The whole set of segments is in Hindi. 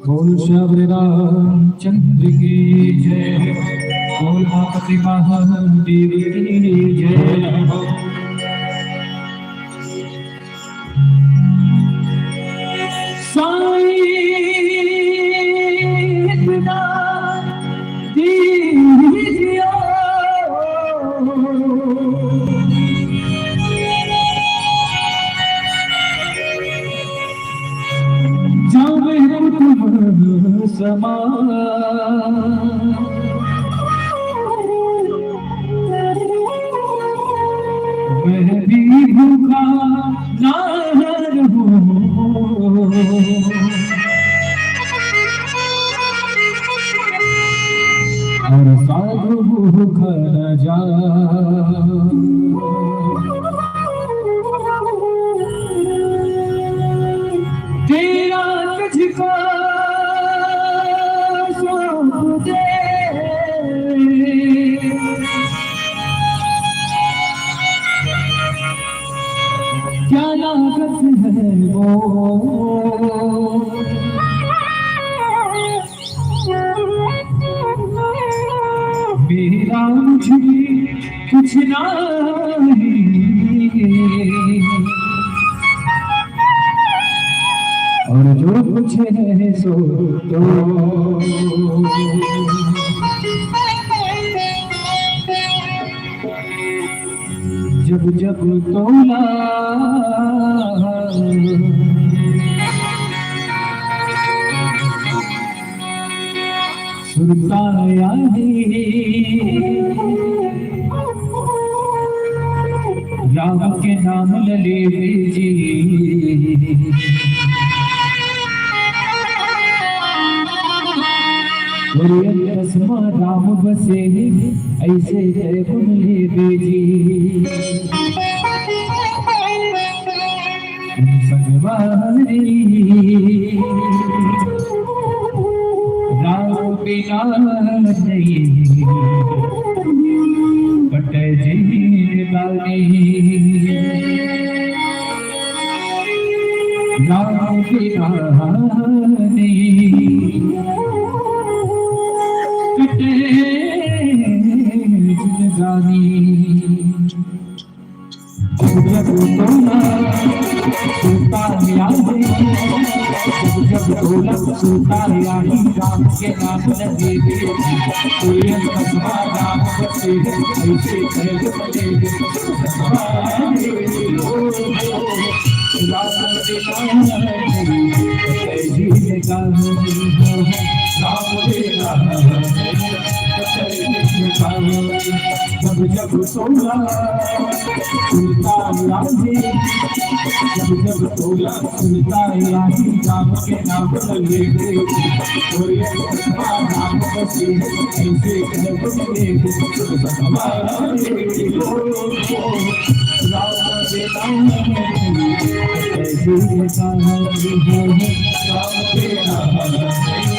बोल श्री रामचंद्र की जय, बोल मापति महादेव की जय। साईं इतना दीजिए समा, मैं भी भूखा ना रहूं और साधु भूखा न जा। तेरा तुझको क्या लागत है वो, मेरा मुझे कुछ नहीं, और जो कुछ पूछे सो तो जब जब तोला सुनता राम के नाम लले जी रस्मा राम बसे ऐसे जय गुण ले बेजी सजवारी राम बिना नहीं कट जिंदगानी राम बिना नहीं कटे जिंदगानी जब तोला सुनता यादें जब तोला सुनता याही राम के नाम लगे कोई कसमा राम बसे ऐसे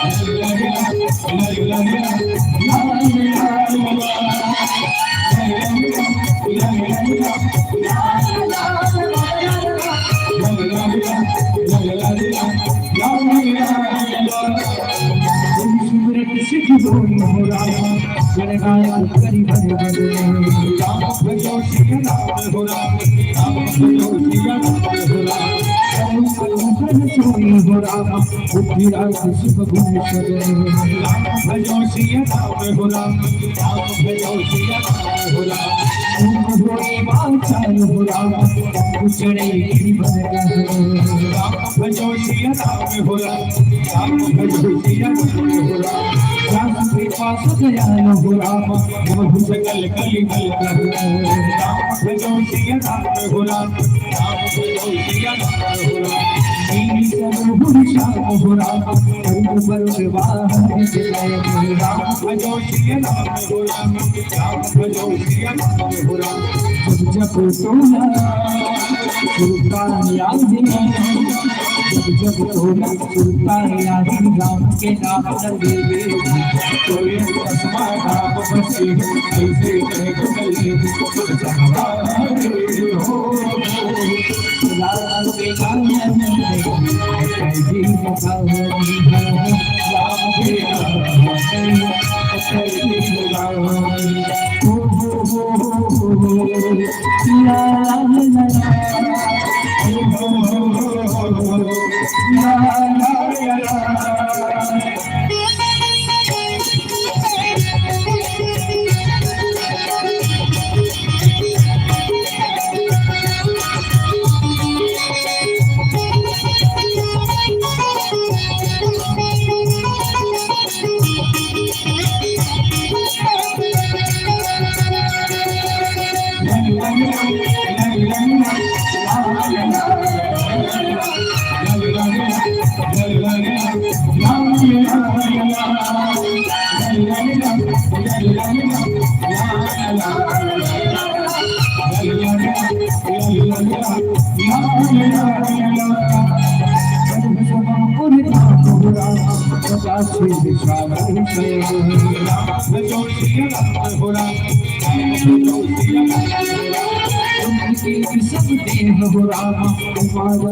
कर बने जब जब तोला सुनता यादें जब जब तोला सुनता याही राम के नाम लगे कोई कसमा राम बसे ऐसे कर बने साक्षी विशाल सब देव हो राम तुम्हारा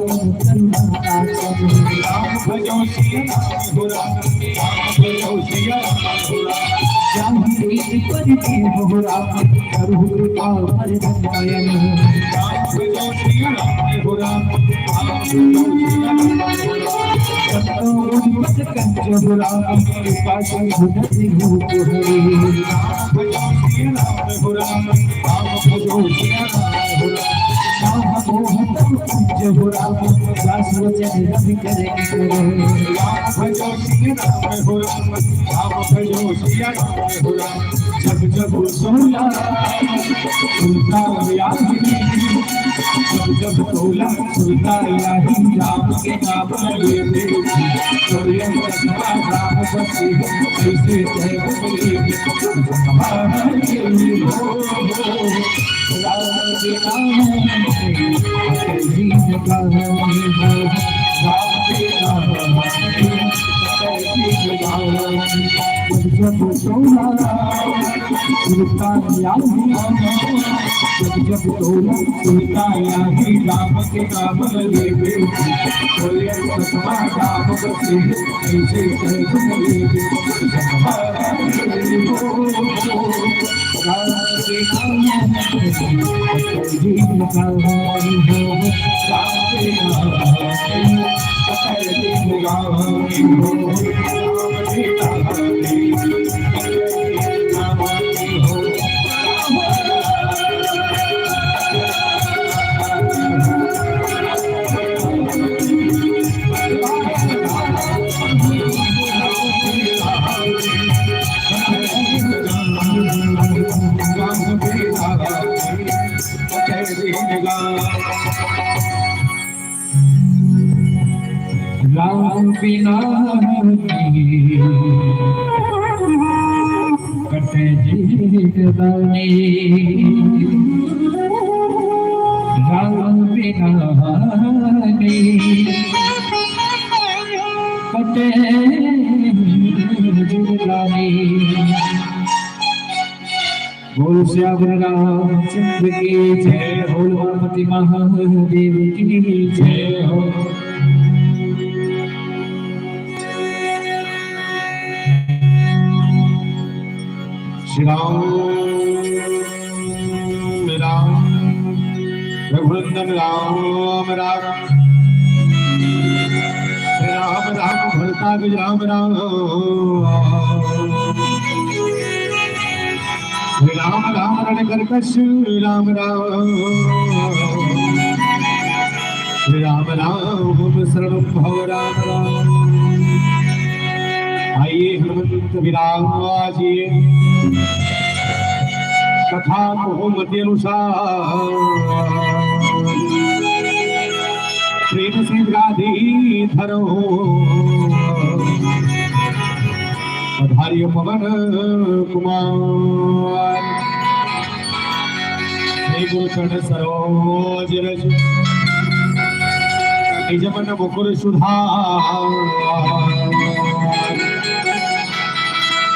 जब जब सोला सुनता जब सोला सुनता राम के नाम राम बसी कैसे जब सोना सुनता जब सोना सुनता राम के नाम राम बसी कैसे राम बिना कटे जीवनी राम बिना कटे जीवनी बोल श्याम रामचंद्र की जय बोल पार्वती महादेव की जय हो। श्री राम राम रघुनंदन राम राम राम राम भरता राम राम श्री राम राम रणकर्कश राम राम श्री राम राम सर्वभव राम राम। आइए हनुमंत विराजिए कथा को मध्य अनुसार प्रेम से गाधी धरो पधारियो पवन कुमार गुरुचरण सरोज रज निज मन मुकुर सुधार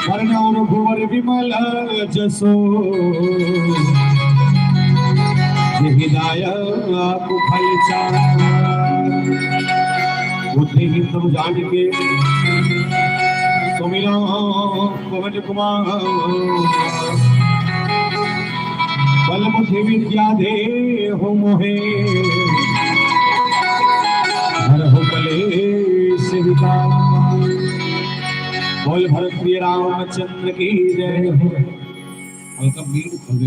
वर्ण भुवर विमल जसो हिदायत फल चार बुद्धिहीन तुम जान के सुमिरो पवन कुमार बल बुद्धि विद्या दे हो मोहे हर हो कलेश विकार बोल भरत प्रिय रामचंद्र की जय हो। वेलकम मीट भव्य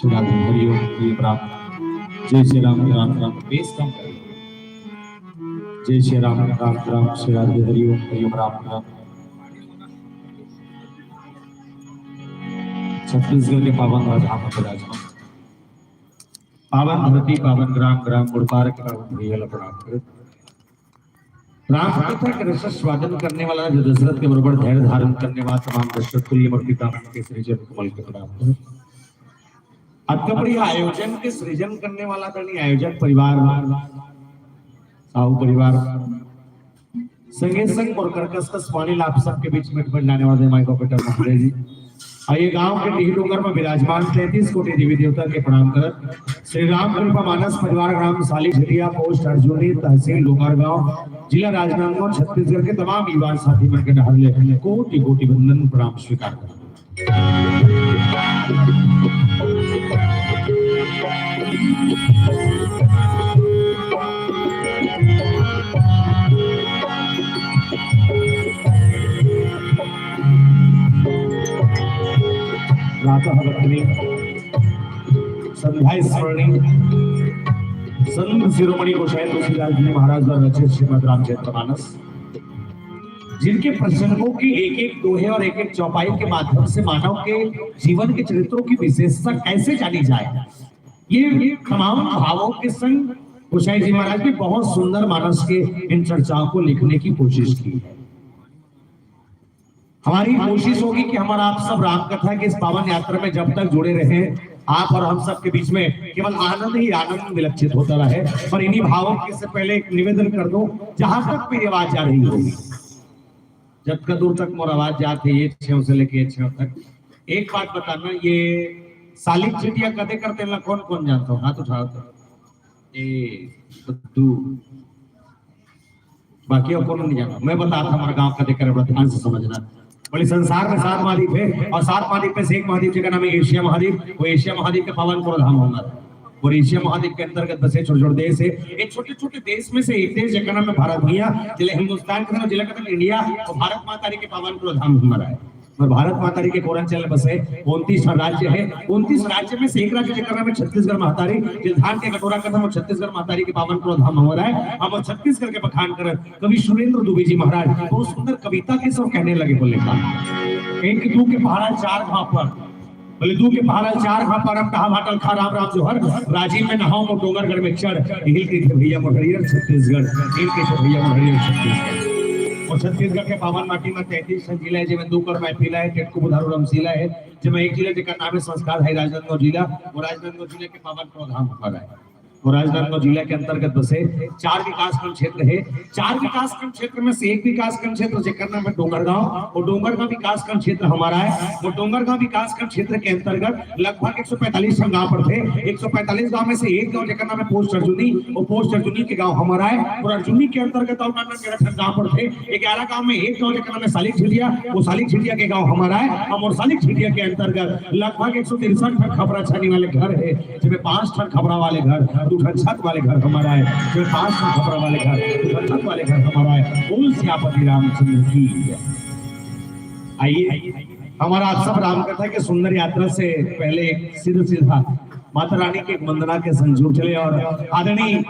सुधार हरिओम प्रिय प्राप्त जय श्री राम राम राम बेस कम करिए जय श्री राम राम राम श्री राधे हरिओम हरिओम राम राम। छत्तीसगढ़ के पावन धाम पर विराजमान पावन धरती पावन ग्राम ग्राम गुड़पार के पावन भैया प्रणाम करे। राम कथा के रस स्वादन करने वाला जो दशरथ के बरोबर धैर्य धारण करने वाला तमाम दशरथ तुल्य मूर्ति के सृजन कमल के प्रणाम करे। अत्यंत आयोजन के सृजन करने वाला करनी आयोजक परिवार साहू परिवार संगे संग और कर्कश पानी आप सबके बीच में लाने वाले माइक ऑपरेटर महोदय जी। और ये गांव के टीही डोंगर में विराजमान 33 कोटि देवी देवता के प्रणाम कर श्री राम कृपा मानस परिवार ग्राम साली झटिया पोस्ट अर्जुनी तहसील डोंगरगांव जिला राजनांदगांव छत्तीसगढ़ के तमाम युवा साथी मन के डहर कोटि कोटि वंदन प्रणाम स्वीकार कर संध्या स्मरणी संत शिरोमणि गोसाई तुलसीदास जी महाराज द्वारा रचित श्रीमद् रामचरितमानस, जिनके प्रसंगों की एक एक दोहे और एक एक चौपाई के माध्यम से मानव के जीवन के चरित्रों की विशेषता कैसे जानी जाए, ये तमाम भावों के संग गोसाई जी महाराज ने बहुत सुंदर मानस के इन चर्चाओं को लिखने की कोशिश की है। हमारी कोशिश होगी कि हमारा आप सब राम कथा के इस पावन यात्रा में जब तक जुड़े रहे, आप और हम सब के बीच में केवल आनंद ही आनंद विलक्षित होता रहे। पर इन्हीं भावों के से पहले एक निवेदन कर दो, जहां तक मेरी आवाज जा रही होगी, जब तक दूर तक मोर आवाज जाती है 6 से लेके 6 तक, एक बात बताना, ये सालिक चिटिया कदे करते हैं कौन कौन जानता हो? हाथ उठाओ तो बाकी और कौन नहीं जाना। मैं बताता हमारा गांव कदे करे, बड़ा ध्यान से समझना। बोले संसार में 7 महाद्वीप है और 7 महाद्वीप में से एक महाद्वीप जिसका नाम है एशिया महाद्वीप। वो एशिया महाद्वीप के पावन धाम होना और एशिया महाद्वीप के अंतर्गत बसे छोटे छोटे देश है। एक छोटे छोटे देश में से एक देश जिसका नाम है भारत भैया, जिले हिंदुस्तान के जिला का इंडिया और भारत माता के पावन धाम हमारा है। और भारत माता के कोरंचल बसे 29 राज्य है। 29 राज्य में से एक राज्य जिसका नाम है छत्तीसगढ़ महातारी, जिस धान के कटोरा का नाम छत्तीसगढ़ महातारी के पावन धाम हमारा है। हम छत्तीसगढ़ के बखान कर कवि सुरेंद्र दुबे जी महाराज बहुत सुंदर कविता के सब कहने लगे। बोले एक दू के पहाड़ा 4 घाव पर, बोले दू के पहाड़ा 4 घाव पर हम कहा भाटल खा राम राम जोहर राजीव में नहाओ मो डोंगरगढ़ में चढ़ हिल के भैया मोहरियर छत्तीसगढ़, हिल के भैया मोहरियर छत्तीसगढ़। और छत्तीसगढ़ के पावन माटी में 33 जिला है, जिसमें 2 कर महफिला है, टेटको बुधारू रमसीला है, जिसमें एक जिला जिसका नाम है संस्कार है राजनांदगांव जिला। और राजनांदगांव जिले के पावन प्रोधाम हमारा है। और राजनांदगांव जिला के अंतर्गत बसे 4 विकासखंड क्षेत्र है। 4 विकासखंड क्षेत्र में से एक विकासखंड क्षेत्र जिसका नाम है डोंगरगांव, और डोंगरगांव विकासखंड क्षेत्र हमारा है। वो डोंगरगांव विकासखंड क्षेत्र के अंतर्गत लगभग 145 गांव पर थे। 145 गांव में से एक गांव जिसका नाम है पोस्ट अर्जुनी, और पोस्ट अर्जुनी के गांव हमारा है। और अर्जुनी के अंतर्गत और गांव पर थे 11 गांव में एक गांव जिसका नाम है सालिक झिटिया, वो सालिक झिटिया के गांव हमारा है। और सालिक झिटिया के अंतर्गत लगभग 163 खबरा छानी वाले घर है, जिसमें 5 ठन खबरा वाले घर, 2 ठन छत वाले घर हमारा है, जिसमें 5 ठन खबरा वाले घर, 2 ठन छत वाले घर हमारा है। बोल सियापति रामचंद्र की। आइए हमारा आप सब राम कथा के सुंदर यात्रा से पहले सीधा माता रानी के वंदना के संजूर चले और आदरणीय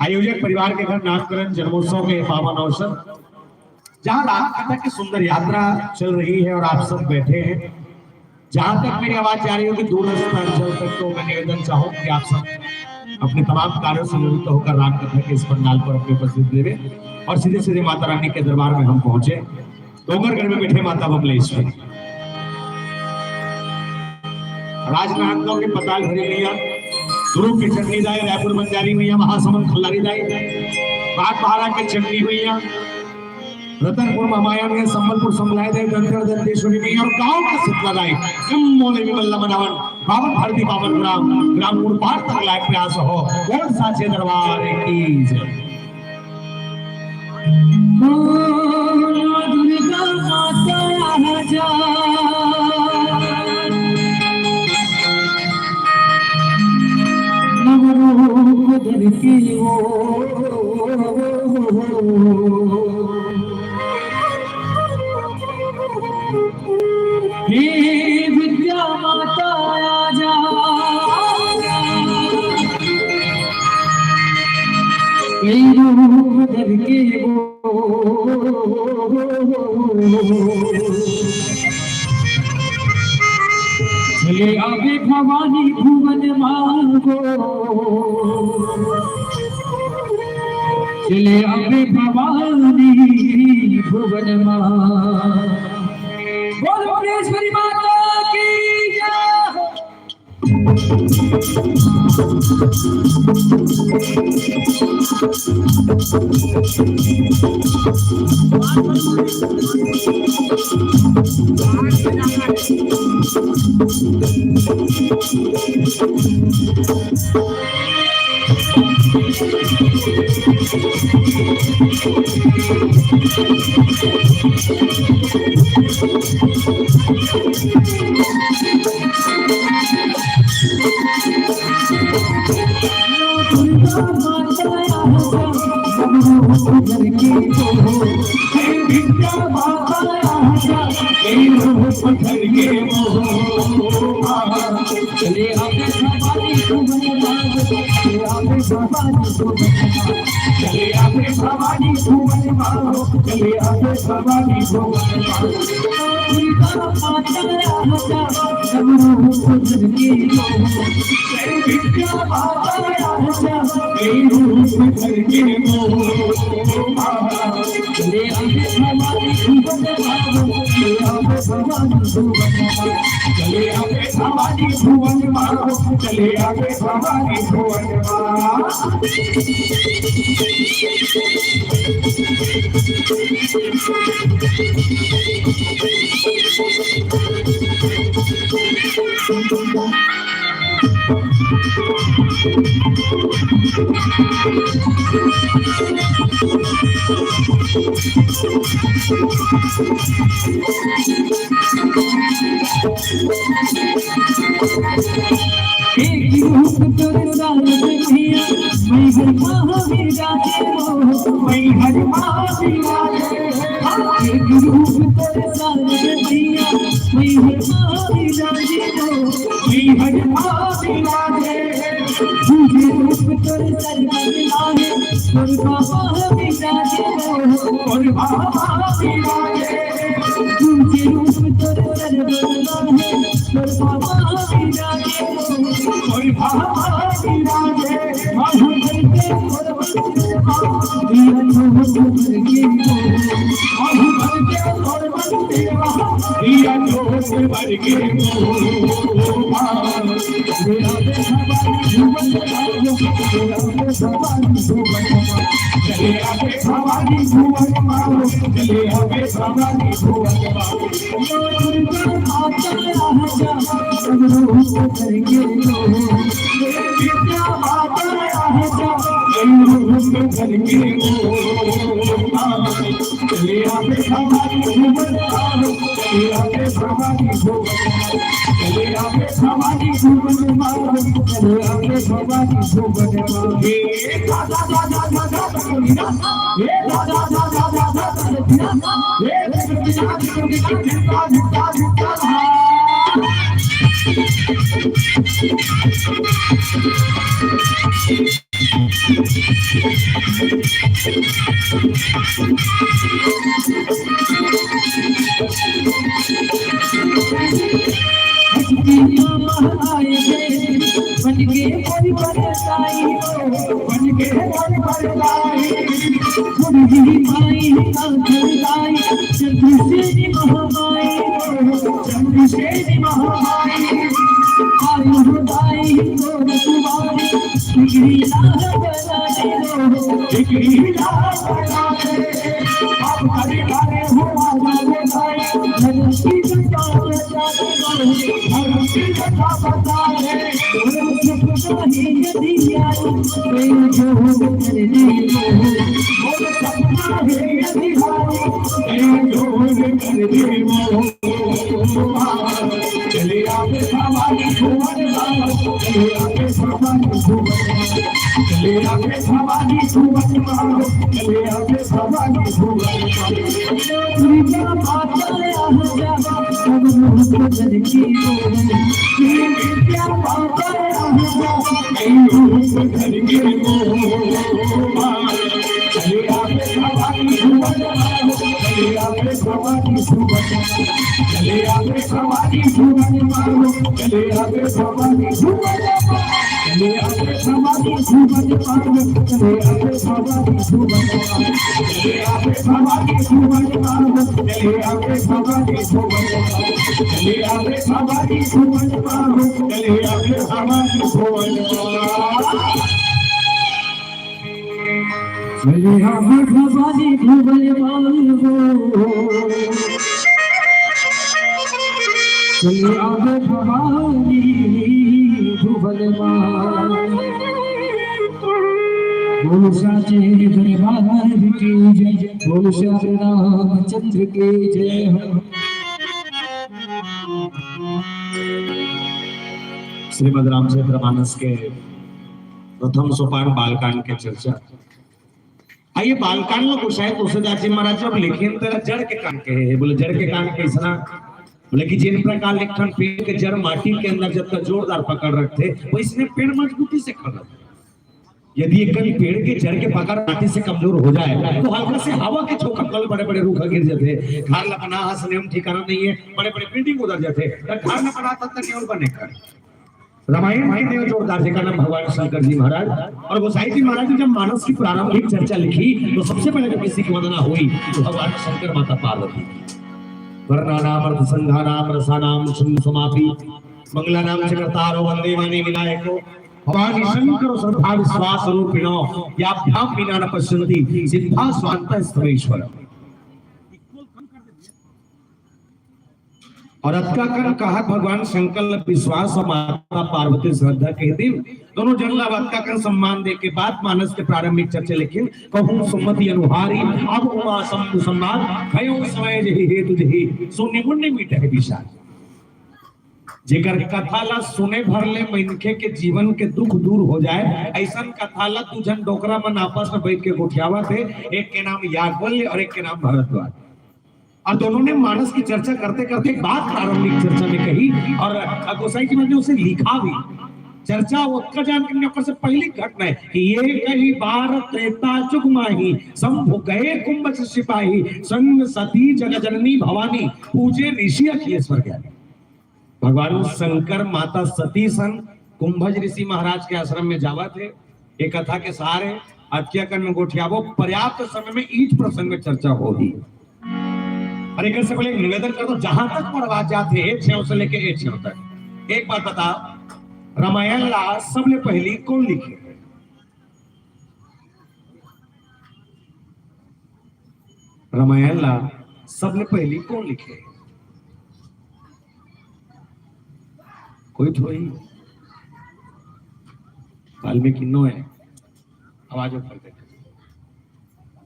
आयोजक परिवार के घर नामकरण जन्मोत्सव के पावन अवसर, जहां राम कथा की सुंदर यात्रा चल रही है और आप सब बैठे हैं, जहां तक मेरी आवाज जा रही होगी दूर अंचल तक, तो मैं निवेदन चाहूँ कि आप सब अपने तमाम कार्यों से निवृत्त होकर राम कथा के इस पंडाल पर अपनी उपस्थिति देवे और सीधे सीधे माता रानी के दरबार में हम पहुंचे। डोंगरगढ़ में बैठे माता बमलेश्वरी, राजनांदगांव के पताल भरी मैया, दुर्ग की चटनी दाई, रायपुर बंजारी मैया, महासमुंद खल्लारी दाई, बागबाहरा के चटनी मैया, रतनपुर महामाया में संबलपुर समलाय देव, दंतर दंतेश्वरी मैया और गांव का शीतला दाई मोने विमल्ला मनावन बावन भारती पावन ग्राम ग्राम मुड़पार तक लायक प्रयास हो और साचे दरबार की जय। दुर्गा माता जा की हे विद्या माता आजा, रूप धर के चले आगे भवानी भुवन मांगो, चले आगे भवानी भुवन मांगो। बोलो माता की जय। चले आगे भवानी भुवन मारो, चले आगे भवानी भुवन मारो, चले आगे भवानी भुवन मारो। चले आगे भवानी भुवन मारो, चले आगे भवानी भुवन मारो। चले आगे भवानी भुवन मारो, चले आगे भवानी भुवन मारो। चले आवे भवानी भुवन पार, चले आवे भवानी भुवन पार, चले आवे भवानी भुवन पार, चले आवे भवानी भुवन पार, चले आवे भवानी भुवन पार, चले आवे भवानी भुवन पार, चले आवे भवानी भुवन पार, चले आवे भवानी भुवन पार। बोल साचे दरबार की जय, बोल श्री रामचंद्र की जय हो। श्रीमद् रामचरितमानस के प्रथम सोपान बालकांड के चर्चा। आइए बालकांड में कुछ है तुलसीदास जी महाराज जब लिखे तेरा जड़ के कांड के है। बोले जड़ के कांड कैसा? बोले कि जिन प्रकार लिखन पेड़ के जड़ माटी के अंदर जब तक जोरदार पकड़ रखते वो इसने पेड़ मजबूती से खड़ा। यदि एक कभी पेड़ के जड़ के पकड़ माटी से कमजोर हो जाए तो हल्का से हवा के झोंका कल बड़े बड़े रूखा गिर जाते, घर न बना हंस नियम ठिकाना नहीं है, बड़े बड़े बिल्डिंग उधर जाते, घर न बना तब तक केवल बने कर। रामायण में जोरदार जी का नाम भगवान शंकर जी महाराज और गोसाई जी महाराज ने जब मानस की प्रारंभिक चर्चा लिखी तो सबसे पहले जब किसी की वंदना हुई तो भगवान शंकर माता पार्वती। वर्णानाम अर्थ संधानाम रसानाम समापि मंगलानाम चक्रतारो वंदे माने विनायको भवानी शंकर श्रद्धा विश्वास रूपिणो याभ्याम विना न पश्यन्ति सिद्धा स्वांतः स्तवेश्वर। और अतका कर कहा भगवान शंकर विश्वास और माता पार्वती श्रद्धा के दिन दोनों जन अतका कर सम्मान दे के बाद मानस के प्रारंभिक चर्चा लेकिन कहूं सुमति अनुहारी अब उमा शंभु सम्मान भयो समय जहि हेतु जहि सुनि मुनि मीटे विशाल। जेकर कथाला सुने भरले मनखे के जीवन के दुख दूर हो जाए ऐसा कथाला तू जन डोकरा मन आपस में बैठ के गोठियावा थे। एक के नाम याज्ञवल्क्य और एक के नाम भरद्वाज और दोनों ने मानस की चर्चा करते करते एक बात प्रारंभिक चर्चा में कही और गोसाई जी ने उसे लिखा भी। चर्चा उत्तर जान करने से पहली घटना है कि ये कही बार त्रेता जुग माही शंभु गए कुंभ सिपाही संग सती जगजननी भवानी पूजे ऋषि अखिलेश्वर ज्ञानी। भगवान शंकर माता सती सन कुंभज ऋषि महाराज के आश्रम में जावा थे। एक कथा के सहारे अत्यकन में गोठियावो पर्याप्त समय में ईच प्रसंग में चर्चा होगी। और एक से पहले निवेदन कर दो जहां तक पढ़वा जाते हैं 6 से लेके 1 तक। एक बात बता रामायण ला सबले पहली कौन लिखे? रामायण ला सबले पहली कौन लिखे? कोई थोड़ी वाल्मीकि नो है। आवाज ऊपर देख।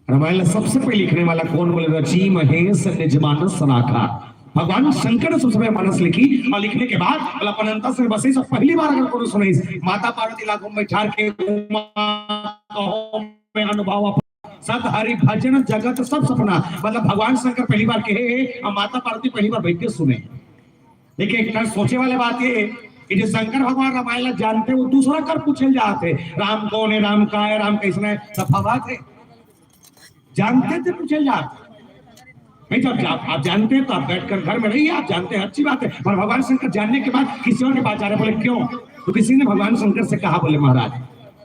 रामायण सबसे पहले लिखने वाला कौन? बोले रची महेश निजमानस सनाखा। भगवान शंकर ने सबसे पहले मानस लिखी और लिखने के बाद अपन अंतर से बसे सब पहली बार अगर कोई सुने माता पार्वती लाखों में ठार के अनुभव सत हरि भजन जगत सब सपना मतलब भगवान शंकर पहली बार कहे और माता पार्वती पहली बार बैठ के सुने। लेकिन एक सोचे वाले बात ये कि जो शंकर भगवान रामायण जानते वो दूसरा कर पूछे जाते राम कौन है, राम का है, राम कैसा है, सफा बात है जानते थे पूछे जाते नहीं। जब आप जानते हैं तो आप बैठकर घर में नहीं आप जानते हैं अच्छी बात है। पर भगवान शंकर जानने के बाद किसी और के पास जा रहे बोले क्यों? तो किसी ने भगवान शंकर से कहा बोले महाराज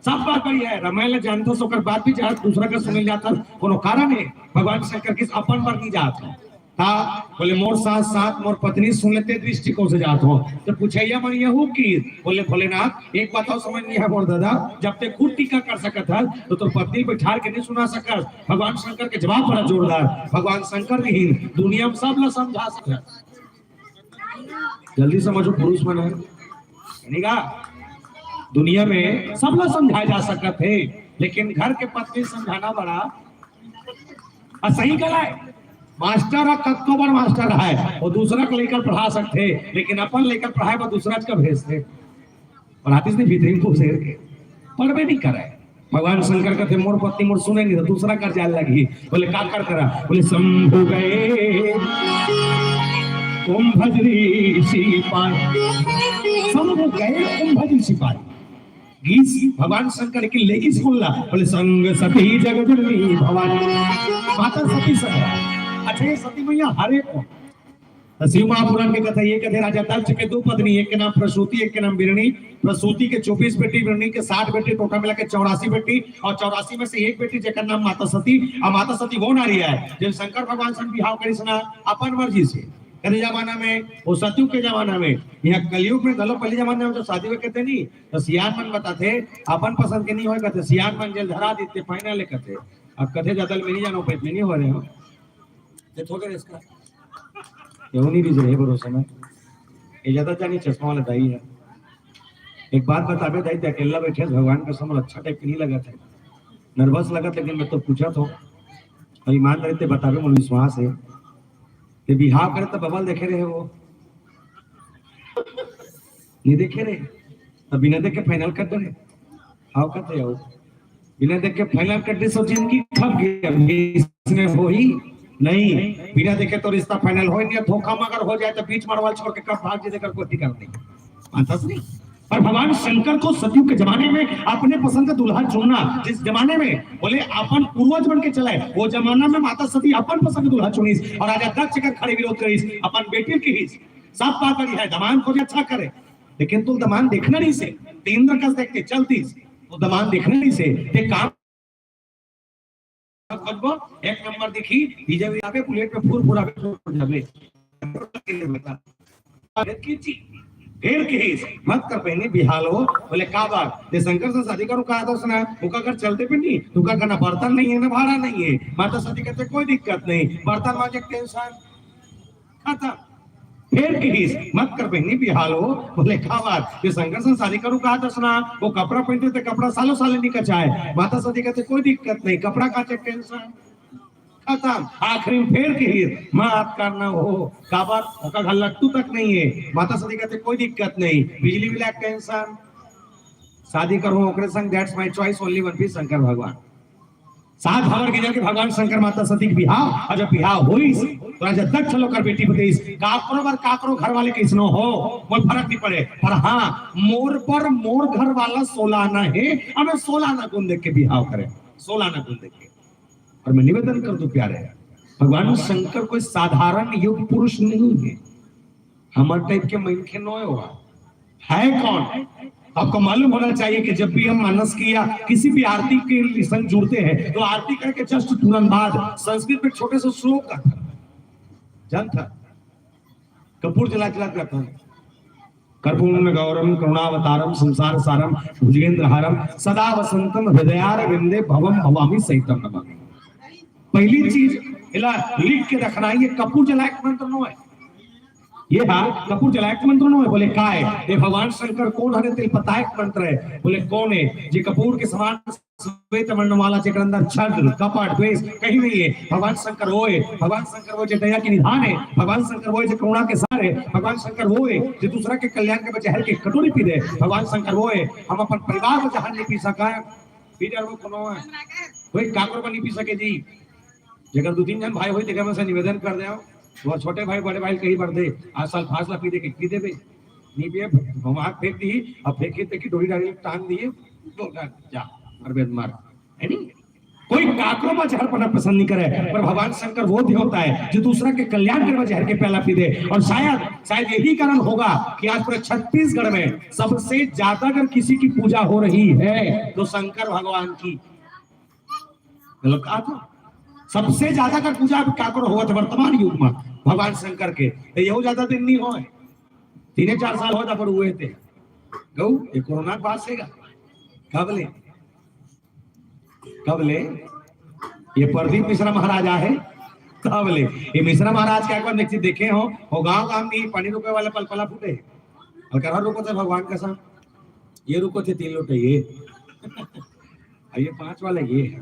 सब बात बढ़िया है रामायण जानते सोकर बात भी चाहे दूसरा का सुने जाता कोनो कारण है। भगवान शंकर किस अपन पर नहीं जाता था बोले मोर साथ साथ मोर पत्नी सुन लेते दृष्टिकोण से जाता हो तो पूछैया मन यहू की बोले भोलेनाथ एक बात और समझ नहीं है मोर दादा जब तक खुद टीका कर सकत है तो पत्नी बैठार के नहीं सुना सकत। भगवान शंकर के जवाब बड़ा जोरदार। भगवान शंकर नहीं दुनिया में सब लोग समझा सकते जल्दी समझो पुरुष मन है दुनिया में सब लोग समझाए जा सकते थे लेकिन घर के पत्नी समझाना बड़ा सही गला है। मास्टर कत्तो बड़ मास्टर है वो दूसरा को लेकर पढ़ा सकते लेकिन अपन लेकर पढ़ाए वो दूसरा का भेजते पढ़ाते नहीं भीतरी को शेर के पढ़वे नहीं करे। भगवान शंकर कहते मोर पत्नी मोर सुने नहीं तो दूसरा कर जाने लगी बोले का कर करा बोले शंभु गए कुंभज ऋषि पाए शंभु गए कुंभज ऋषि पाए गीत भगवान शंकर की लेगी सुनला बोले संग सती जगजननी भवानी माता सती सती। अच्छा ये सती मैया हरे को शिव महापुराण के कथा ये कहते राजा दक्ष के दो पत्नी, एक के नाम प्रसूति, एक के नाम बिरणी। प्रसूति के 24 बेटी, बिरणी के 60 बेटी, टोटल मिला के 84 बेटी। और 84 में से एक बेटी जेकर नाम माता सती। और माता सती वो नारी है जो शंकर भगवान से बिहाव करी सना अपन मर्जी से। कहते जमाना में वो सतयुग के जमाना में, यहाँ कलयुग में गलो पहले जमाने में जो शादी में कहते नहीं तो सियान मन बताते अपन पसंद के नहीं हो कहते सियान मन जेल धरा देते फाइनल कहते। अब कथे जदल में नहीं जानो पे नहीं हो रहे हो देखो इसका क्यों नहीं बीज रहे भरोसे में ये ज्यादा जानी चश्मा वाला दाई है। एक बात बताबे दाई थे अकेला बैठे भगवान का समझ अच्छा टाइप नहीं लगा था, नर्वस लगा था, लेकिन मैं तो पूछा था और ईमान रहते बताबे मुझे विश्वास है कि बिहाव करे तो बबल देखे रहे वो नहीं देखे रहे तब बिना देख के फाइनल कर दे हाउ करते हो बिना देख के फाइनल कर दे सोचिए इनकी ठग गया इसने हो ही नहीं बिना देखे तो रिश्ता फाइनल हो नहीं। धोखा मगर हो जाए तो बीच मरवाल छोड़ के कब भाग जाए देकर कोई ठिकाना नहीं मानता नहीं। पर भगवान शंकर को सतयुग के जमाने में अपने पसंद का दुल्हा चुनना, जिस जमाने में बोले अपन पूर्वज बन के चले वो जमाना में माता सती अपन पसंद दुल्हा चुनीस और राजा दक्ष कर खड़े विरोध करीस अपन बेटी की ही सब बात बड़ी है दमान को अच्छा करे, लेकिन तू दमान देखना नहीं से इंद्र कस देख के चलतीस तो दमान देखना नहीं से ते काम एक नंबर दिखी बीजेपी आवे बुलेट में फूल पूरा जावे ढेर के ही मत कर पहने बिहाल हो बोले का बात ये शंकर से शादी करो कहा था उसने उनका घर चलते भी नहीं तुका करना बर्तन नहीं है ना भाड़ा नहीं है माता सती कहते कोई दिक्कत नहीं बर्तन मांगे टेंशन खत्म फिर की मत कर पहनी बिहाल हो बोले का बात ये शंकर से शादी करूं कहा था सुना वो कपड़ा पहनते थे कपड़ा सालों साल नहीं कचाए माता सती कहते कोई दिक्कत नहीं कपड़ा काचे टेंशन खत्म आखिरी में फेर की मत करना हो का बात ओका घर लट्टू तक नहीं है माता सती कहते कोई दिक्कत नहीं बिजली बिल टेंशन शादी करो ओकरे संग that's my choice only one piece Shankar भगवान सात भवर के जाके भगवान शंकर माता सती के बिहाव और जब बिहाव होई तो राजा दक्ष लोग कर बेटी बतेइस काकरो घर वाले कैसनो हो कोई फर्क नहीं पड़े पर हाँ मोर पर मोर घर वाला 16 आना है हमें 16 आना गुण देख के बिहाव करे 16 आना गुण देख के। और मैं निवेदन कर दूं प्यारे भगवान शंकर कोई साधारण युग पुरुष नहीं है हमारे टाइप के मनखे नो हुआ है कौन आपको मालूम होना चाहिए कि जब भी हम मानस की या किसी भी आरती के संग जुड़ते हैं तो आरती करके जस्ट तुरंत बाद संस्कृत में छोटे से श्लोक का जानता कपूर जला करता है कर्पूर्ण गौरम करुणावतारम संसार सारम भुजगेंद्रहारम सदा वसंतम हृदयार विंदे भवम भवामी सहितम नमामि। पहली चीज लिख के रखना है ये कपूर जलाए मंत्र नो है ये हाँ कपूर जलायक मंत्र नो है बोले का है ये भगवान शंकर कौन हरे तिल पतायक मंत्र है बोले कौन है जी कपूर के समान श्वेत वर्णमाला के अंदर छल कपट द्वेष कहीं नहीं है भगवान शंकर वो है भगवान शंकर वो जो दया के निधान है भगवान शंकर वो जो करुणा के सार है भगवान शंकर वो है जो दूसरा के कल्याण के बजाय के कटोरी पी दे भगवान शंकर वो है हम अपन परिवार को जहां नहीं पी सका पीटर वो कोनो है कोई काकर को नहीं पी सके जी जगह 2-3 जन भाई होई देखा मैं से निवेदन कर दे वो छोटे भाई बड़े भाई कहीं बढ़ दे आज साल फासला पी दे के पी देबे नहीं पिए भगवान फेंक दी अब फेंके ते की डोरी डाली टांग दिए तो जा अरबेद मार है नहीं कोई काकरो में जहर पना पसंद नहीं करे पर भगवान शंकर वो भी होता है जो दूसरा के कल्याण के जहर के प्याला पी दे। और शायद यही कारण होगा कि आज पूरे छत्तीसगढ़ में सबसे ज्यादा अगर किसी की पूजा हो रही है तो शंकर भगवान की गलत कहा था सबसे ज्यादा का पूजा काकर हुआ था वर्तमान युग में भगवान शंकर के यही ज्यादा दिन नहीं हो 3-4 साल होता पर हुए थे गौ ये कोरोना के बाद सेगा कब ले ये प्रदीप मिश्रा महाराजा है कब ले ये मिश्रा महाराज का एक बार देखिए देखे हो गांव में पानी रुके वाले पलपला फूटे और कहा रुको थे भगवान का साथ ये रुको थे 3 लोटे ये 5 वाला ये है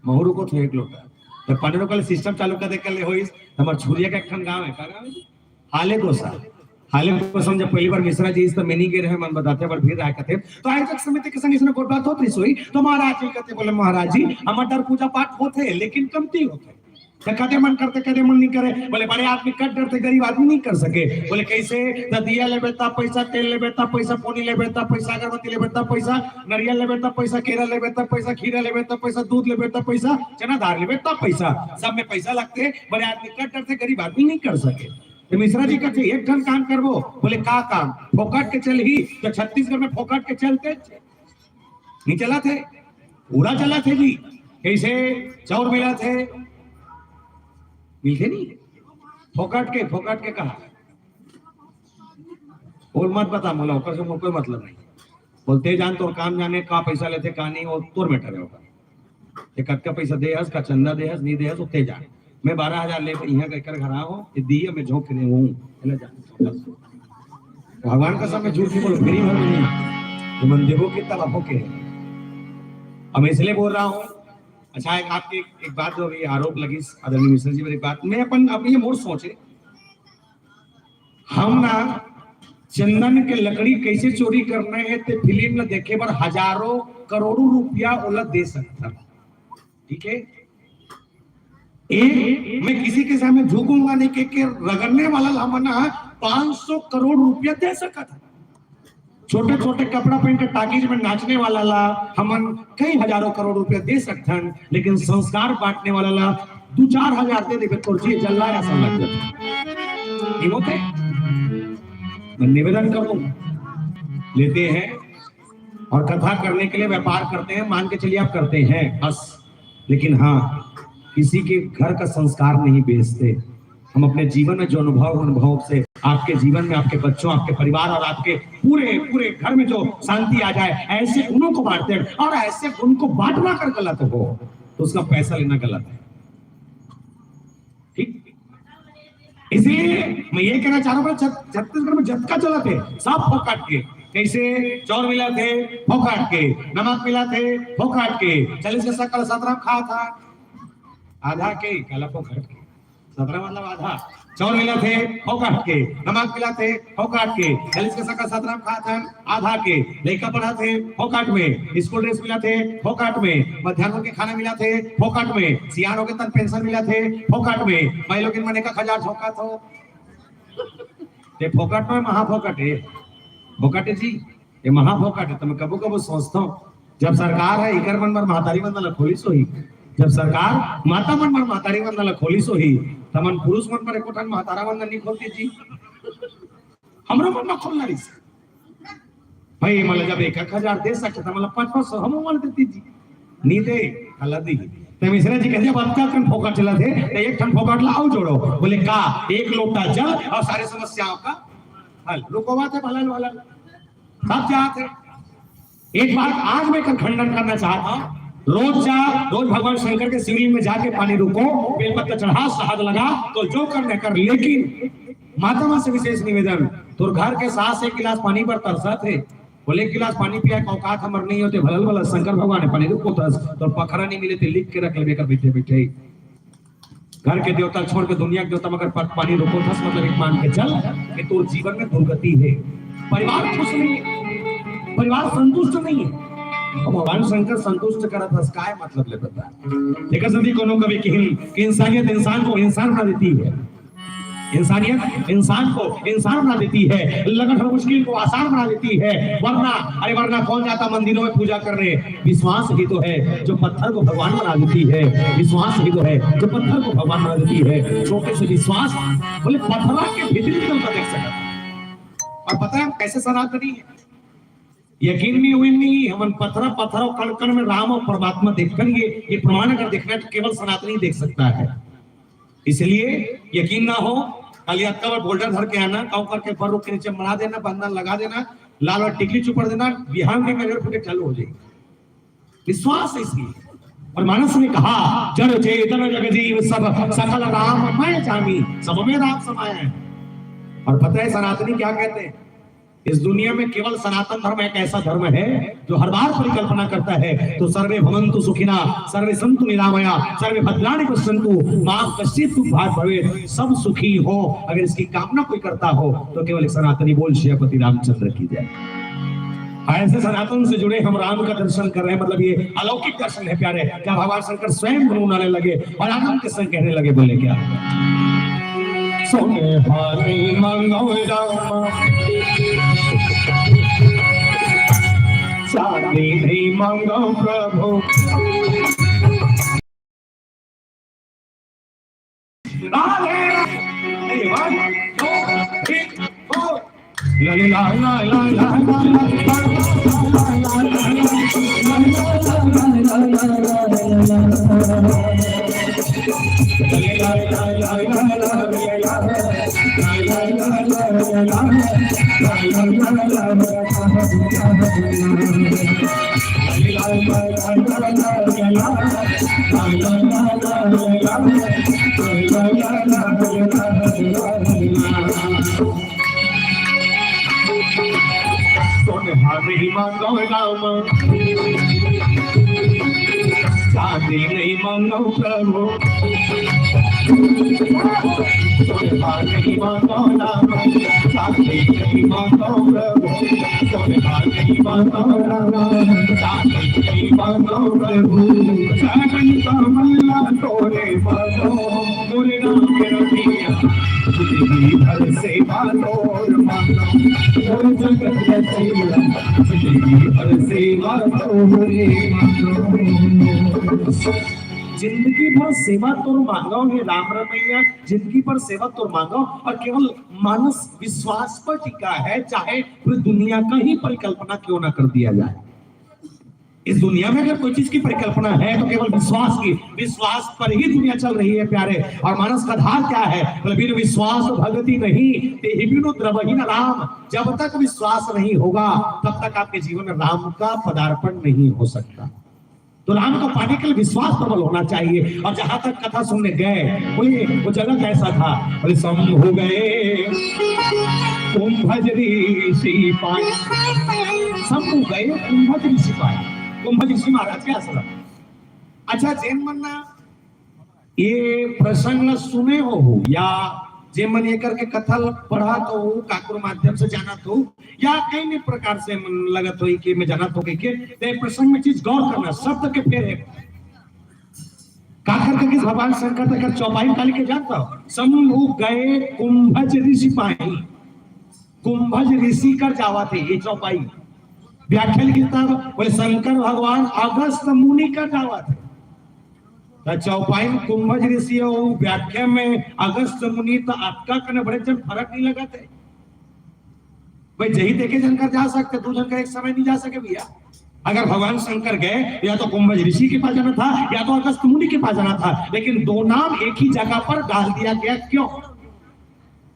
महू रुको थे 1 लोटा तो पानी रुके सिस्टम चालू कर देख ले होइस हमार छुरिया का एक गांव है का गांव है हाले को समझ पहली बार मिश्रा जी इस तो मैंने गे रहे मन बताते पर फिर आए कहते तो आयोजक समिति के संग इसने कोई बात होती सोई तो महाराज जी कहते बोले महाराज जी हमारे पूजा पाठ होते लेकिन कमती होते कदे मन करते कदे मन नहीं करे बोले बड़े आदमी कट डरते गरीब आदमी नहीं कर सके बोले कैसे दिया ले बेता पैसा तेल ले बेता पैसा पोनी ले बेता पैसा अगरबत्ती ले बेता पैसा नारियल ले बेता पैसा केरा ले बेता पैसा खीरा ले बेता पैसा दूध ले बेता पैसा चना दाल ले बेता पैसा सब में पैसा लगते बड़े आदमी कट डरते गरीब आदमी नहीं कर सके तो मिश्रा जी कहते एक ठन काम करबो, बोले का काम, फोकट के चल ही, तो छत्तीसगढ़ में फोकट के चलते नहीं चला थे, पूरा चला थे जी। कैसे चौर मिला थे, मिलते नहीं, फोकट के कहा बोल मत बता, मोला ओकर से कोई मतलब नहीं, बोलते जान तोर काम जाने का पैसा लेते कहानी और तोर मैटर है होगा, ये कटका पैसा दे हस का चंदा दे हस नहीं दे हस उते जान, मैं 12,000 ले यहाँ कहकर घर आओ ये दिए मैं झोंक रही हूँ भगवान का सब मैं झूठ नहीं बोल, गरीब है नहीं, मंदिरों की तरफ के अब इसलिए बोल रहा हूँ। अच्छा एक आपकी एक बात जो अभी आरोप लगी आदरणीय मिश्रा जी, मेरी बात मैं अपन अब ये मोड़ सोचे, हम ना चंदन के लकड़ी कैसे चोरी करने है तो फिल्म में देखे पर हजारों करोड़ों रुपया उलट दे सकता, ठीक है। मैं किसी के सामने झुकूंगा नहीं कि रगड़ने वाला हमना 500 करोड़ रुपया दे सकता था, छोटे छोटे कपड़ा पहन के टाकीज में नाचने वाला ला हमन कई हजारों करोड़ रुपया दे सकते हैं, लेकिन संस्कार बांटने वाला ला 2-4 हजार दे देवे तो जी जल्ला ऐसा लग जाता होते। मैं निवेदन करूं, लेते हैं और कथा करने के लिए व्यापार करते हैं, मान के चलिए आप करते हैं बस, लेकिन हाँ किसी के घर का संस्कार नहीं बेचते। हम अपने जीवन में जो अनुभव से आपके जीवन में, आपके बच्चों, आपके परिवार और आपके पूरे पूरे घर में जो शांति आ जाए, ऐसे गुणों को बांटते हैं, और ऐसे गुण को बांटना कर गलत हो तो उसका पैसा लेना गलत है, ठीक। इसलिए मैं ये कहना चाह रहा हूँ, छत्तीसगढ़ में झटका चला थे सब फोकाट के, कैसे चौर मिला थे फोकाट के, नमक मिला थे फोकाट के, 40 के सकल 17 खा था आधा के काला फोकाट के, 17 मतलब आधा, चौर मिला थे फोकाट के, नमक मिला थे फोकाट के, 40 के सकल 17 खा था आधा के, लड़का पढ़ा थे फोकाट में, स्कूल ड्रेस मिला थे फोकाट में, मध्याह्न के खाना मिला थे फोकाट में, सियानों के तन पेंशन मिला थे फोकाट में, मैं लोग मने का हजार ठोका थो ते फोकाट में महाफोकाट है, फोकाट है जी, ये महाफोकाट है। तो मैं कबो कबो सोचता हूँ जब सरकार है इकर मन पर महतारी बंदा खोली सो ही, जब सरकार माता मन पर महतारी बंदा खोली सो ही, तमन पुरुष मन पर एकोठन महतारा बंदा नहीं खोलती जी, हमरो मन में खोलना रही भाई, मतलब जब 1,000 दे सकते था मतलब 500 हम मान देती जी, नहीं दे गलत दी। तो मिश्रा जी कहते अब का कन फोकाट चला थे तो एक ठन फोकाट लाओ जोड़ो, बोले का एक लोटा जल और सारे समस्याओं का हल, रुको बात है भलन वाला सब चाहते। एक बात आज मैं खंडन करना चाहता हूं, रोज भगवान शंकर के शिवलिंग में जाके पानी रुको, बेलपत्र चढ़ा, शहद लगा, तो जो करने कर, लेकिन माता मां से विशेष निवेदन, तो घर के सास 1 गिलास पानी पर तरसा थे, बोले 1 गिलास पानी पिया औकात हमर नहीं होते, भलल भला शंकर भगवान ने पानी रुको तस तो पखरा नहीं मिले थे, लिख के रख लेबे कर बैठे बैठे घर के देवता छोड़ के दुनिया के देवता मगर पानी रुको तस मतलब एक मान के चल कि तोर जीवन में दुर्गति है, परिवार खुश नहीं है, परिवार संतुष्ट नहीं है, भगवान शंकर संतुष्ट करत हस काय मतलब ले बता, देखा सदी कोनो कभी कि इंसानियत इंसान को इंसान बना देती है, इंसानियत इंसान को इंसान बना देती है, लगन और मुश्किल को आसान बना देती है, वरना कौन जाता मंदिरों में पूजा करने, विश्वास ही तो है जो पत्थर को भगवान बना देती है, विश्वास ही तो है जो पत्थर को भगवान बना देती है, छोटे से विश्वास बोले पत्थर के भीतरी तल का देख सकता, और पता है कैसे सनातनी है, यकीन नहीं हम पत्थर और कण कण में राम और परमात्मा देखकर ये प्रमाण कर देखना तो केवल सनातनी देख सकता है, इसलिए यकीन ना हो अलियात का बोल्डर धर के आना, काउ करके पर के नीचे मरा देना, बंधन लगा देना, लाल और टिकली चुपड़ देना, बिहार के कलर फुटे चालू हो जाएगी, विश्वास है इसकी। और मानस ने कहा जड़ चेतन जग जीव सब सकल राम मैं जानी, सब में राम समाया है। और पता है सनातनी क्या कहते हैं, इस दुनिया में केवल सनातन धर्म एक ऐसा धर्म है जो हर बार परिकल्पना करता है तो सर्वे भवन्तु सुखिना सर्वे सन्तु निरामया सर्वे भद्राणि पश्यन्तु मां कश्चित् दुःखात् भवेत्, सब सुखी हो अगर इसकी कामना कोई करता हो तो केवल सनातनी बोल श्रीपति रामचंद्र की जय। ऐसे सनातन से जुड़े हम राम का दर्शन कर रहे हैं, मतलब ये अलौकिक दर्शन है प्यारे, क्या भगवान शंकर स्वयं गुनगुनाने लगे और आनंद के संग कहने लगे, बोले क्या सोने हारी मंगो राम सारी नहीं मंगो प्रभु, राधे नहीं मांगो राम, चांदी नहीं मांगो प्रभु, नहीं मांगो राम, चांदी नहीं मांगो प्रभु, नहीं मांगो राम, चांदी नहीं मांगो प्रभु, चरण कमला तोरे मांगो, मोरे नाम रतिया, जिंदगी भर सेवा तोर मांगो, मोर जगत रचिया, जिंदगी भर सेवा तोरे मांगो। जिंदगी भर सेवा तो मांगो हे राम रमैया, जिंदगी भर सेवा तो मांगो, और केवल मानस विश्वास पर टिका है, चाहे पूरी दुनिया का ही परिकल्पना क्यों ना कर दिया जाए। इस दुनिया में अगर कोई चीज की परिकल्पना है तो केवल विश्वास की, विश्वास पर ही दुनिया चल रही है प्यारे। और मानस का धार क्या है? बिनु विश्वास भगति नहीं, बिनु द्रवहीन राम। जब तक विश्वास नहीं होगा तब तक आपके जीवन में राम का पदार्पण नहीं हो सकता। तो राम को पाने के लिए विश्वास प्रबल होना चाहिए। और जहां तक कथा सुनने गए, बोले वो जगह कैसा था? बोले शंभु गए कुंभज ऋषि पाए, शंभु गए कुंभज ऋषि पाए। कुंभज ऋषि महाराज के आश्रम। अच्छा, जैन मन्ना ये प्रसंग सुने हो या जे मन ये करके कथा पढ़ा तो काकुर माध्यम से जाना तो या कई ने प्रकार से मन लगत हो कि मैं जाना तो के ते प्रसंग में चीज गौर करना। शब्द के फेर है काकर के किस भगवान शंकर तक चौपाई काली के जानता हो? शंभु गए कुंभज ऋषि पाई, कुंभज ऋषि कर जावा थे। ये चौपाई व्याख्या लिखी था, बोले शंकर भगवान अगस्त मुनि कर जावा थे। चौपाई में कुंभज ऋषि और व्याख्या में अगस्त मुनि, तो आपका कने बड़े जन फर्क नहीं लगा थे भाई। जही देखे जनकर जा सकते, दो जनकर एक समय नहीं जा सके भैया। अगर भगवान शंकर गए या तो कुंभज ऋषि के पास जाना था या तो अगस्त मुनि के पास जाना था, लेकिन दो नाम एक ही जगह पर डाल दिया गया। क्यों?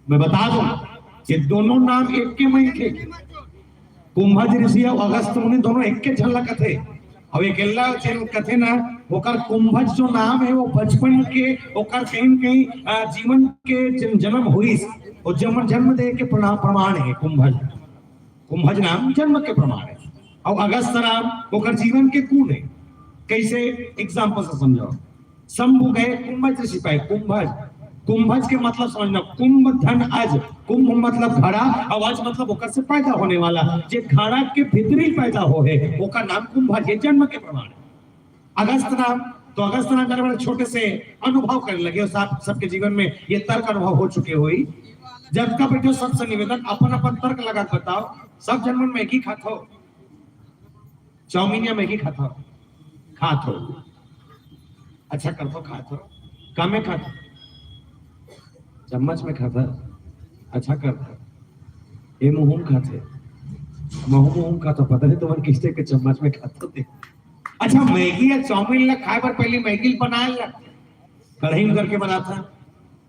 मैं बता दूं, ये दोनों नाम एक के में थे। कुंभज ऋषि और अगस्त मुनि दोनों एक के झलक थे। अब एक कथे ना ओकर कुंभज जो नाम है वो बचपन के ओकर कहीं कहीं जीवन के जन्म हुई और जन्म दे के प्रमाण है। कुंभज नाम जन्म के प्रमाण है और अगस्त नाम ओकर जीवन के कुल है। कैसे? एग्जांपल से समझो। शंभु गए कुंभज ऋषि पाए। कुंभज के मतलब समझना, कुंभ धन अज। कुंभ मतलब घड़ा और अज मतलब ओकर से पैदा होने वाला। जे घड़ा के भीतरी पैदा हो है ओकर नाम कुंभज, ये जन्म के प्रमाण है। अगस्त नाम, तो अगस्त नाम जाने वाले छोटे से अनुभव करने लगे और सबके जीवन में ये तर्क अनुभव हो चुके हुई। जब का बैठो सबसे निवेदन अपन अपन तर्क लगा बताओ, सब जन्म में मैगी खाते हो, चाउमीन या मैगी खाते हो, अच्छा करते हो, खाते हो, कम में खाते, चम्मच में खाता, अच्छा करता, ये मुंह खाते, मुंह खाता, पता नहीं तुम्हारे किस्ते के चम्मच में खाते थे। अच्छा, मैगी या चाउमीन ला खाए पर पहले मैगी बनाए ला कढ़ाई में करके बनाता,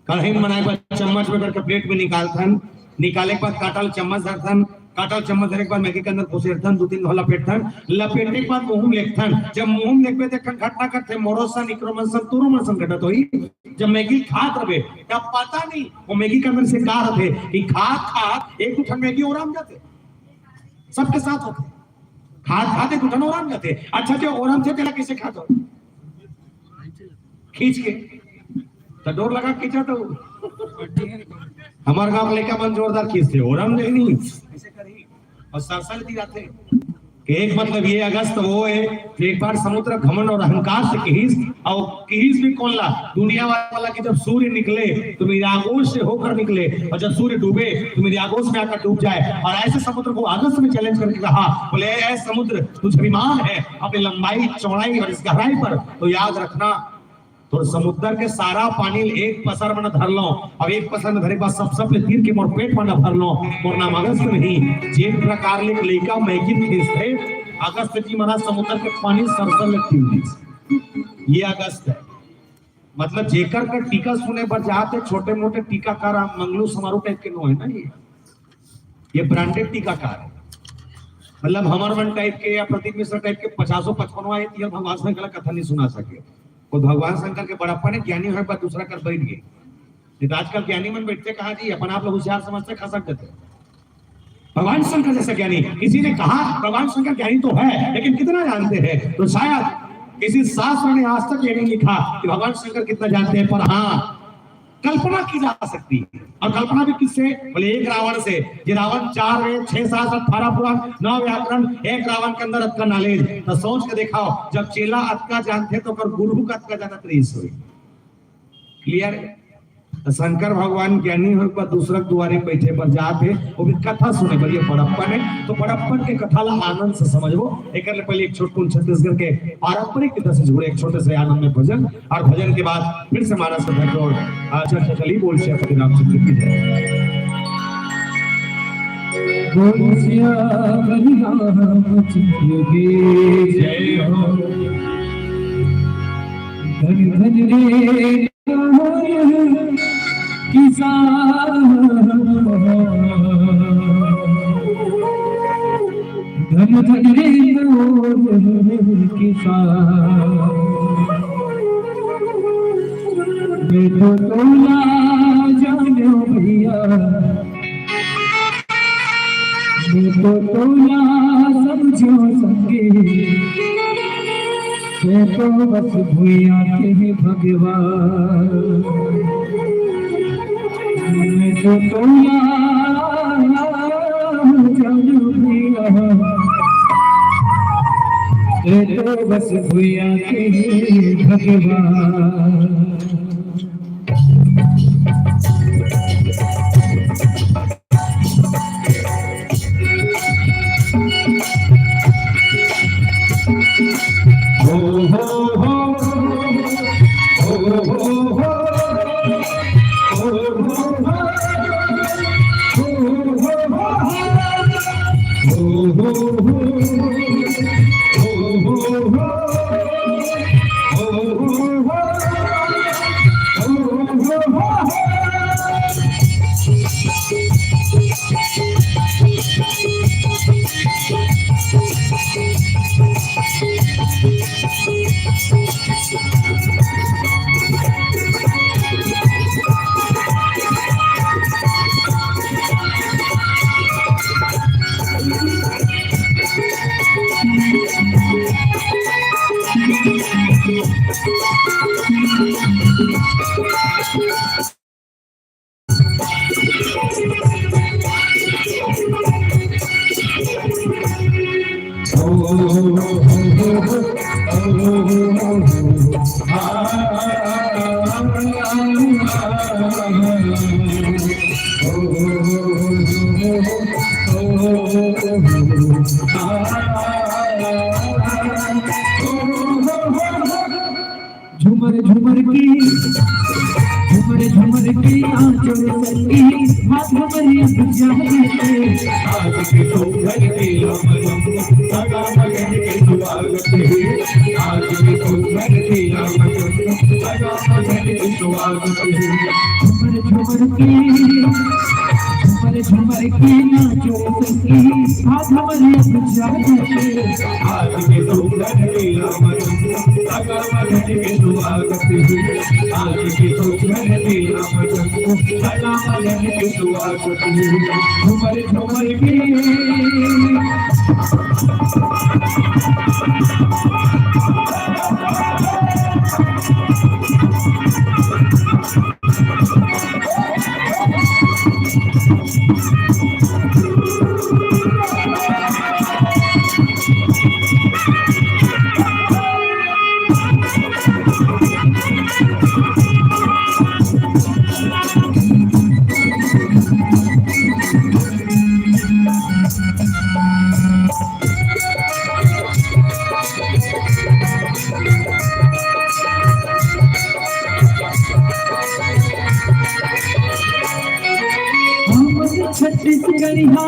कढ़ाई में बनाए पर चम्मच में करके प्लेट में निकालथन, निकाले के बाद काटल चम्मच धरथन, काटल चम्मच धरे के बाद मैगी के अंदर घुसेरथन, 2-3 घोला लपेटथन, लपेटने के बाद मुंह में लेखथन। जब मुंह में लेखबे त घटना करते मोरोसा निक्रोमनसन तुरोमनसन घटत होई। जब मैगी खात रहे तब पता नहीं वो मैगी के अंदर से का रहे कि खात एक उठन मैगी ओराम जाते, सबके साथ होते, खात एक उठन ओराम जाते। अच्छा, जो ओराम थे तेला कैसे खाते हो? खींच के तो डोर लगा खींचा तो हमारे गांव लेका मन जोरदार खींचते, ओराम नहीं ऐसे करी और सरसल दी जाते। एक मतलब ये अगस्त वो है एक बार समुद्र घमंड और अहंकार से किहिस भी कौन ला दुनिया वाला कि जब सूर्य निकले तो मेरे आगोश से होकर निकले और जब सूर्य डूबे तो मेरे आगोश में आकर डूब जाए। और ऐसे समुद्र को अगस्त में चैलेंज करके कहा, बोले ऐ समुद्र तुझ अभिमान है अपनी लंबाई चौड़ाई और इस गहराई पर, तो याद रखना तो समुद्र के सारा पानी एक पसर में धर लो, अब एक पसर में धरे बाद सब तीर के मोर पेट में न भर लो, मोर नाम अगस्त नहीं। जेन प्रकार ले लेका मैगिन थे अगस्त जी मना समुद्र के पानी सरसर लगती, ये अगस्त है। मतलब जेकर का टीका सुने पर जाते छोटे मोटे टीकाकार मंगलू समारोह टाइप के नो है ना, ये ब्रांडेड टीकाकार है। मतलब हमर मन टाइप के या प्रतीक मिश्र टाइप के 50-55 आए तीर भगवान शंकर का कथा नहीं सुना सके। वो भगवान शंकर के बड़प्पा ने ज्ञानी है पर दूसरा कर बैठ गए। आजकल ज्ञानी मन बैठते कहा जी अपन आप लोग होशियार समझते खसक देते। भगवान शंकर जैसा ज्ञानी किसी ने कहा भगवान शंकर ज्ञानी तो है लेकिन कितना जानते हैं, तो शायद किसी शास्त्र ने आज तक ये नहीं लिखा कि भगवान शंकर कितना जानते हैं, पर हाँ कल्पना की जा सकती है। और कल्पना भी किससे? बोले एक रावण से। ये रावण 4 वेद 6 7 18 पुराण 9 व्याकरण एक रावण के अंदर अतका नॉलेज। तो सोच के दिखाओ जब चेला अतका जानते तो कर गुरु का अतका जानत रही सोई। क्लियर है? तो शंकर भगवान ज्ञानी हो पर दूसरा दुआरे बैठे पर जाते वो भी कथा सुने पर ये बड़प्पन है, तो बड़प्पन के कथा ला आनंद से समझो। एक पहले एक छोटकुन छत्तीसगढ़ के पारंपरिक गीत से जुड़े एक छोटे से आनंद में भजन, और भजन के बाद फिर से मानस और चर्चा चली। बोल श्री हरि रामचंद्र की जय। बोल श्री हरि रामचंद्र की जय हो। धन धन रे किसान, धन धन रे किसान, मैं तो तोला जानो भैया, मैं तो तोला समझो संगे, मैं तो बस भूया के भगवान, मैं तो तोला जानो भैया, मैं तो बस भूया के भगवान। झूमर झूमर की आंचल सकी हाथ हमारी जाते, आज के तो घर के हम सदा मगन के स्वागत है, आज के तो घर के हम सदा मगन के स्वागत है। झूमर की आंचल सकी हाथ हमारी जाते, आज के तो घर के हम सदा मगन के स्वागत है, आज के तो घर के हम सदा मगन के स्वागत है। झूमर झूमर की करिहा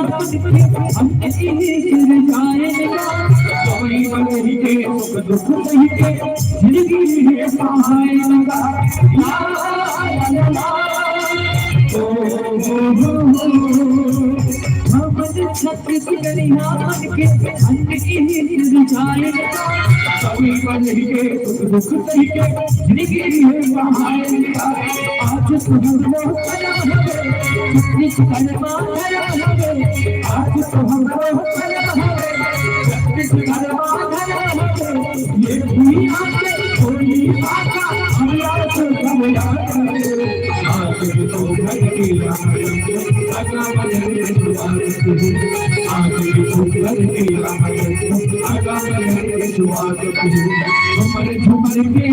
हमके ईश्वर जाएगा कोई बड़ी के सुख दुख सही के जिंदगी में पाएगा ला ला ला ओ छत्तीसगढ़ी नाम के अन्य की जाएगा कभी बड़ी के सुख दुख सही के जिंदगी में पाएगा आज हमको छत्तीसगढ़ माया आज तो हमको छत्तीसगढ़ माया ये दुनिया के कोई आका हमरा को कमला आज तो घर की आगा बने आज तो घर की आगा बने स्वागत झूमर झूमर के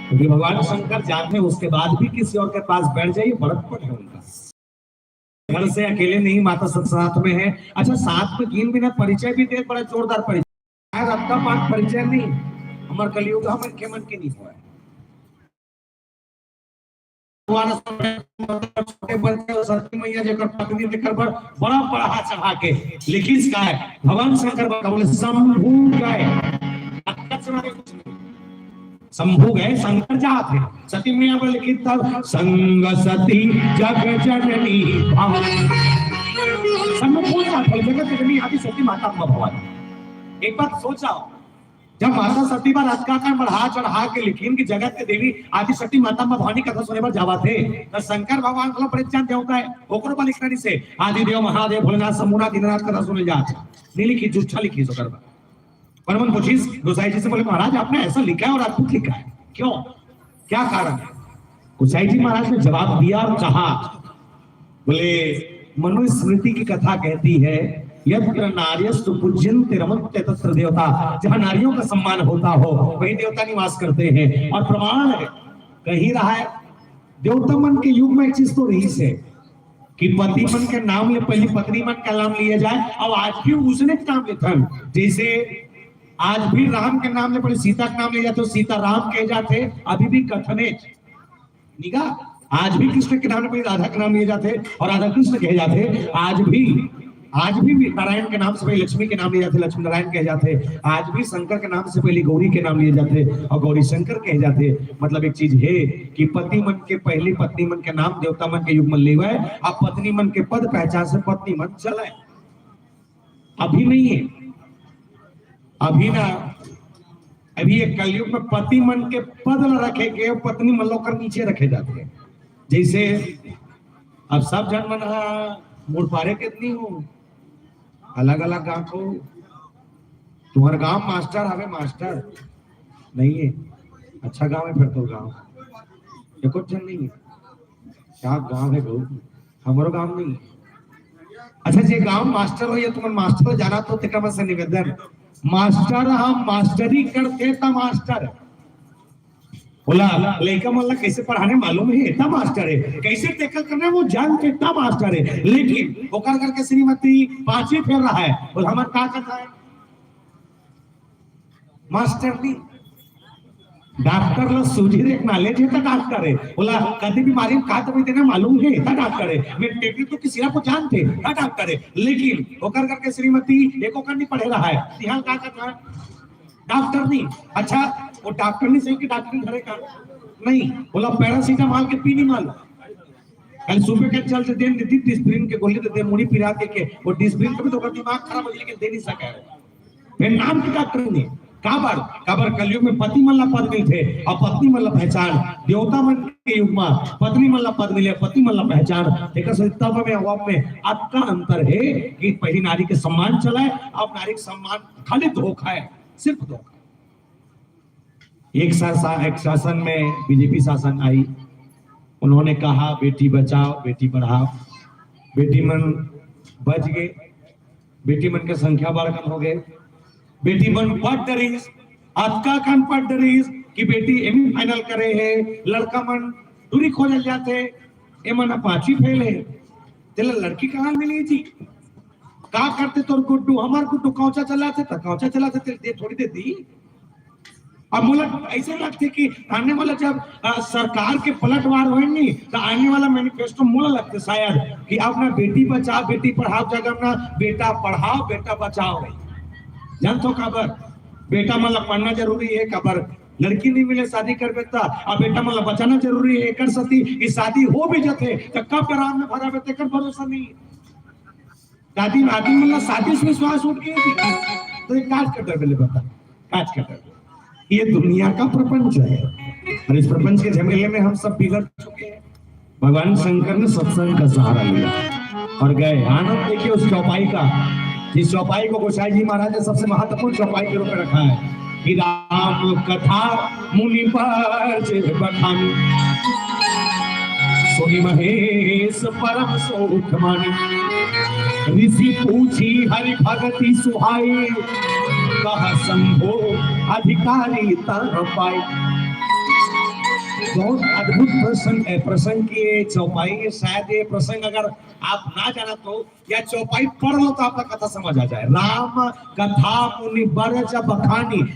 क्योंकि भगवान शंकर जाते हैं उसके बाद भी किसी और के पास बैठ जाइए बड़प्पन है उनका। घर से अकेले नहीं, माता सब साथ में है। अच्छा साथ में 3 मिनट परिचय भी दे, बड़ा जोरदार परिचय। शायद आपका पास परिचय नहीं, हमारे कलयुग हमारे के मन के नहीं हुआ है। छोटे बड़े सरस्वती मैया जगह पत्नी लेकर बड़ा पढ़ा चढ़ा के लिखी का है भगवान शंकर बोले शंभू गए, शंभू गए शंकर जात है। सती मैया पर लिखित था संग सती जग जननी शंभू जात जगत जननी आदि सती माता भगवान। एक बात सोचा, जब माता सती बार राजकाकर बढ़ा चढ़ा के लिखीन की जगत के देवी आदि सती माता भवानी कथा सुने पर जावा थे तो शंकर भगवान को परिचान देवता है ओकरो पर लिखनी से आदि देव महादेव भोलेनाथ शंभुनाथ दिनरात कथा सुने जा नहीं लिखी झूठा लिखी सो करवा। परमन पूछिस गोसाई जी से बोले महाराज आपने ऐसा लिखा है और अद्भुत लिखा है, क्यों, क्या कारण है? गोसाई जी महाराज ने जवाब दिया और कहा, बोले मनुस्मृति की कथा कहती है यत्र नार्यस्तु पूज्यन्ते रमन्ते तत्र देवता, जहां नारियों का सम्मान होता हो वहीं देवता निवास करते हैं। और प्रमाण है कहीं रहा है देवता मन के युग में एक चीज तो रही है कि पति मन के नाम ले पहले पत्नी मन का नाम लिया जाए, और आज भी उसने नाम लेता है। जैसे आज भी राम के नाम ले पहले सीता का नाम ले जाते, सीता राम कहे जाते, अभी भी कथने निगाह आज भी कृष्ण के नाम पे राधा के नाम लिए जाते और राधा कृष्ण कहे जाते। आज भी नारायण के नाम से पहले लक्ष्मी के नाम लिए जाते, लक्ष्मी नारायण कहे जाते। आज भी शंकर के नाम से पहले गौरी के नाम लिए जाते और गौरी शंकर कहे जाते। मतलब एक चीज है कि पति मन के पहले पत्नी मन के नाम देवता मन के युग में ले गए, अब पत्नी मन के पद पहचान से पत्नी मन चले। अभी नहीं है, अभी ना अभी एक कलयुग में पति मन के पद न रखे के पत्नी मन लोग कर नीचे रखे जाते हैं। जैसे अब सब जन मन मुड़ पारे कितनी हो अलग अलग गांव को तुम्हारा गांव मास्टर हवे मास्टर नहीं है अच्छा गांव है फिर तो गांव एको जन नहीं है क्या गांव है गो हमारो गांव नहीं अच्छा जे गांव मास्टर हो या तुम मास्टर जाना तो तेरा से निवेदन मास्टर हम मास्टरी करते था मास्टर बोला लड़का मतलब कैसे पढ़ाने मालूम है इतना मास्टर है कैसे टैकल करना है वो जानते इतना मास्टर है लेकिन वो कर करके श्रीमती पांचवी फेर रहा है बोला हमारा क्या करता है मास्टर नहीं डॉक्टर लो सूझी रे नॉलेज है तो डॉक्टर है बोला कभी बीमारी का तो देना मालूम है तो डॉक्टर है मैं टेक्निक तो किसी को जानते का डॉक्टर है लेकिन वो कर करके श्रीमती एको कर नहीं पढ़े रहा है ध्यान का करता है डॉक्टर नहीं अच्छा वो डॉक्टर नहीं सही कि डॉक्टर घरे का नहीं बोला पैरासीटामोल के पी नहीं माल कल सुबह के चलते दिन दी डिस्प्रिन के गोली दे मुड़ी पिरा के वो डिस्प्रिन कभी तो दिमाग खराब हो लेकिन दे नहीं सका फिर नाम की डॉक्टर नहीं काबर कलयुग में पति मल्ला पद नहीं थे और पत्नी मल्ला पहचान देवता मन के युग में पत्नी मल्ला पद मिले पति मल्ला पहचान एक तब में अवाब में आपका अंतर है कि पहली नारी के सम्मान चलाए अब नारी के सम्मान खाली धोखा है सिर्फ धोखा एक शासन में बीजेपी शासन आई उन्होंने कहा बेटी बचाओ बेटी पढ़ाओ बेटी मन बच गए बेटी मन की संख्या बढ़ कम हो गए बेटी मन पढ़ डरीस आज का कान पढ़ डरीस कि बेटी एम फाइनल करे है लड़का मन दूरी खोजल जाते ए मन पांचवी फेल है तेला लड़की कहाँ मिली जी का करते तो गुड्डू हमार गुड्डू कौचा चलाते था कौचा चलाते थे दे थोड़ी दे दी अब मुझे ऐसे लगते कि आने वाला जब सरकार के पलटवार होए नहीं तो आने वाला मैनिफेस्टो मुझे लगते शायद कि अपना बेटी बचाओ बेटी पढ़ाओ जगह ना बेटा पढ़ाओ बेटा बचाओ रही जान तो खबर बेटा मतलब पढ़ना जरूरी है खबर लड़की नहीं मिले शादी कर बेटा अब बेटा मतलब बचाना जरूरी है कर सती कि शादी हो भी जाते तो कब आराम में भरा बेटे कर भरोसा नहीं दादी आदमी मतलब शादी से विश्वास उठ गया तो एक काज कर डर बता काज कर डर ये दुनिया का प्रपंच है और इस प्रपंच के झमेले में हम सब बिगड़ चुके हैं भगवान शंकर ने सत्संग का सहारा लिया और गए आनंद देखिए उस चौपाई का जिस चौपाई को गोसाई जी महाराज ने सबसे महत्वपूर्ण चौपाई के रूप में रखा है कि राम कथा मुनि पर बखानी सोनी महेश परम सुख मानी ऋषि पूछी हरि भगति सुहाई कहा संभो अधिकारी तर पाई बहुत अद्भुत प्रसंग की चौपाई शायद ये प्रसंग अगर आप ना जाना तो या चौपाई पढ़ लो तो आपका कथा समझ आ जाए राम कथा मुनि बर बखानी